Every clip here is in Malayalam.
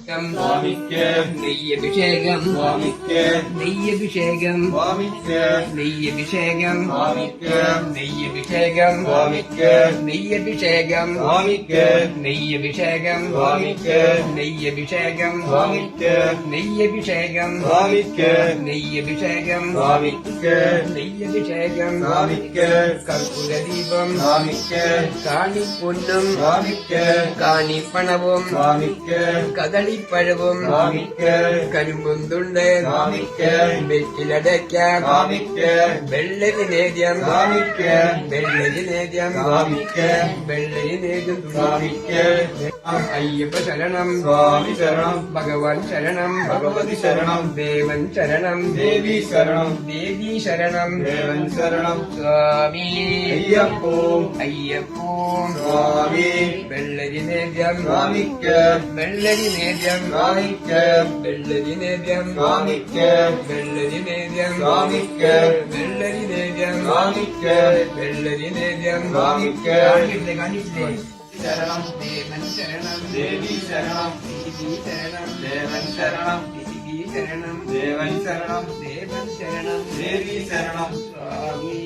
സ്വാമിക്ക് നെയ്യഭിഷേകം സ്വാമിക്ക് നെയ്യഭിഷേകം സ്വാമിക്ക് നെയ്യഭിഷേകം സ്വാമിക്ക് നെയ്യഭിഷേകം സ്വാമിക്ക് നെയ്യഭിഷേകം സ്വാമിക്ക് നെയ്യഭിഷേകം സ്വാമിക്ക് നെയ്യഭിഷേകം സ്വാമിക്ക് നെയ്യഭിഷേകം സ്വാമിക്ക് നെയ്യഭിഷേകം സ്വാമിക്ക് നെയ്യഭിഷേകം സ്വാമിക്ക് കർപ്പൂരദീപം സ്വാമിക്ക് കാണിപ്പൊന്നും സ്വാമിക്ക് കാണിപ്പണവും സ്വാമിക്ക് കദളിപ്പഴവും സ്വാമിക്ക് കരിമ്പും തുണ്ട് സ്വാമിക്ക് വെറ്റിലടയ്ക്കാം സ്വാമിക്ക് വെള്ളരി നേദ്യം സ്വാമിക്ക് വെള്ളരി നേദ്യം സ്വാമിക്ക് വെള്ളരി നേദ്യം സ്വാമിക്ക് അയ്യപ്പ ശരണം സ്വാമി ശരണം ഭഗവാൻ ശരണം ഭഗവതി ശരണം ദേവൻ ശരണം ദേവി ശരണം ദേവി ശരണം ദേവൻ ശരണം സ്വാമി അയ്യപ്പോ അയ്യപ്പോ സ്വാമി വെള്ളരി നേദ്യം സ്വാമിക്ക് വെള്ളരി നേദ്യം സ്വാമിക്ക് വെള്ളരി നേദ്യം സ്വാമിക്ക് വെള്ളരി നേദ്യം സ്വാമിക്ക് വെള്ളരി നേദ്യം സ്വാമിക്ക് വെള്ളരി നേദ്യം സ്വാമിക്ക് കാണിച്ചില്ലേ ശരണം ദേവൻ ശരണം ദേവി ശരണം ദേവി ശരണം ദേവൻ ശരണം ദേവി ശരണം ദേവൻ ശരണം ദേവൻ ശരണം ദേവി ശരണം സ്വാമി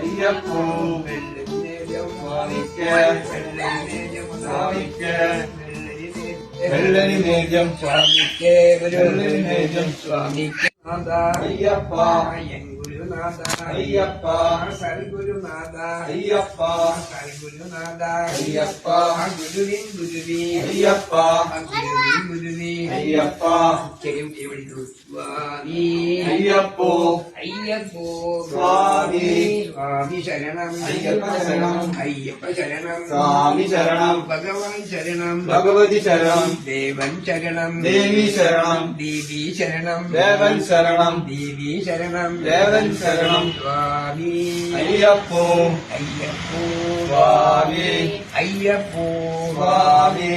അയ്യപ്പോ വെള്ളരി നേദ്യം സ്വാമിക്ക് വെള്ളരി നേദ്യം സ്വാമിക്ക് വെള്ളരി വെള്ളരി നേദ്യം സ്വാമിക്ക് വെള്ളരി നേദ്യം സ്വാമിക്ക് നാഥ അയ്യപ്പ എൻ ഗുരുനാഥ അയ്യപ്പ സൽഗുരുനാഥ അയ്യപ്പ സൽഗുരുനാഥ അയ്യപ്പ ഗുരുവിൻ ഗുരുവി അയ്യപ്പ ഗുരുവിൻ ഗുരുവി അയ്യപ്പ ശരിയും വിളിച്ചു സ്വാമി അയ്യപ്പോ അയ്യപ്പോ സ്വാമി സ്വാമി ശരണം അയ്യപ്പ ശരണം അയ്യപ്പ ശരണം സ്വാമി ശരണം ഭഗവാൻ ശരണം ഭഗവതി ശരണം ദേവൻ ശരണം ദേവി ശരണം ദേവി ശരണം ദേവൻ ശരണം ദേവി ശരണം ദേവൻ ശരണം സ്വാമി അയ്യപ്പോ അയ്യപ്പോ സ്വാമി അയ്യപ്പോ സ്വാമി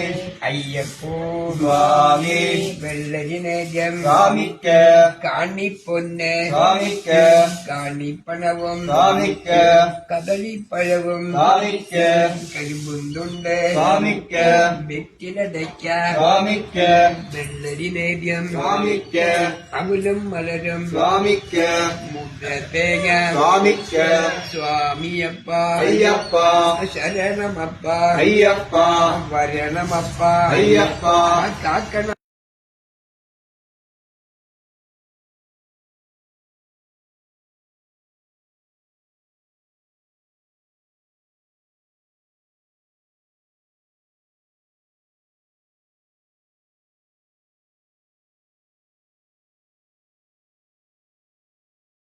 അയ്യപ്പോ സ്വാമി വെള്ളരി നേദ്യം സ്വാമിക്ക് കാണിപ്പൊന്ന് സ്വാമിക്ക് കാണിപ്പണവും സ്വാമിക്ക് കദളിപ്പഴവും സ്വാമിക്ക് കരിമ്പുന്തുണ്ട് സ്വാമിക്ക് വെറ്റിലടയ്ക്ക സ്വാമിക്ക് വെള്ളരി നേദ്യം സ്വാമിക്ക് അകുലും മലരും സ്വാമിക്ക് മുദ്രത്തേങ്ങ സ്വാമിക്ക് സ്വാമിയപ്പ അയ്യപ്പ ശരണമപ്പ അയ്യപ്പ വരണമപ്പ അയ്യപ്പ കാക്കണ